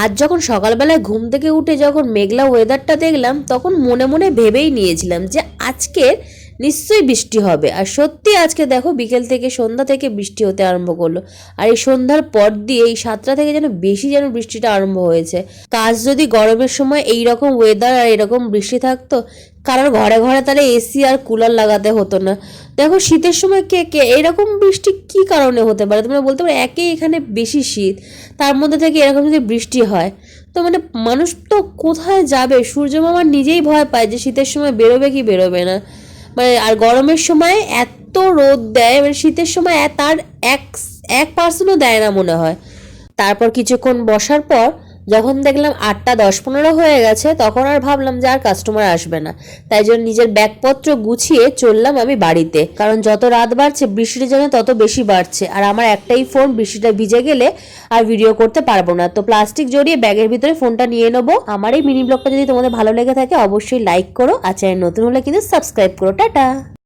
আজ যখন সকালবেলায় ঘুম থেকে উঠে যখন মেঘলা ওয়েদারটা দেখলাম, তখন মনে মনে ভেবেই নিয়েছিলাম যে আজকে নিশ্চয়ই বৃষ্টি হবে। আর সত্যি আজকে দেখো বিকেল থেকে সন্ধ্যা থেকে বৃষ্টি হতে আরম্ভ করলো। আর এই সন্ধ্যার পর দিয়ে এই 7টা থেকে যেন বেশি যেন বৃষ্টিটা আরম্ভ হয়েছে। কাজ যদি গরমের সময় এই রকম ওয়েদার আর এরকম বৃষ্টি থাকতো, কারোর ঘরে ঘরে তাহলে এসি আর কুলার লাগাতে হতো না। দেখো শীতের সময় কে কে এরকম বৃষ্টি কি কারণে হতে পারে? তোমরা বলতে পারো একেই এখানে বেশি শীত, তার মধ্যে থেকে এরকম যদি বৃষ্টি হয়, তো মানে মানুষ তো কোথায় যাবে? সূর্য মামা নিজেই ভয় পায় যে শীতের সময় বেরোবে কি বেরোবে না। মানে আর গরমের সময় এত রোদ দেয়, মানে শীতের সময় তার এক 1% দেয় না মনে হয়। তারপর কিছুক্ষণ বসার পর যখন দেখলাম 8টা 10-15 হয়ে গেছে, তখন আর ভাবলাম যে আর কাস্টমার আসবে না। তাই জন্য নিজের ব্যাগপত্র গুছিয়ে চললাম আমি বাড়িতে, কারণ যত রাত বাড়ছে বৃষ্টিটা যেন তত বেশি বাড়ছে। আর আমার একটাই ফোন, বৃষ্টিটা ভিজে গেলে আর ভিডিও করতে পারবো না, তো প্লাস্টিক জড়িয়ে ব্যাগের ভিতরে ফোনটা নিয়ে নেবো। আমার এই মিনি ব্লগটা যদি তোমাদের ভালো লেগে থাকে অবশ্যই লাইক করো, আর চ্যানেল নতুন হলে কিন্তু সাবস্ক্রাইব করো। টাটা।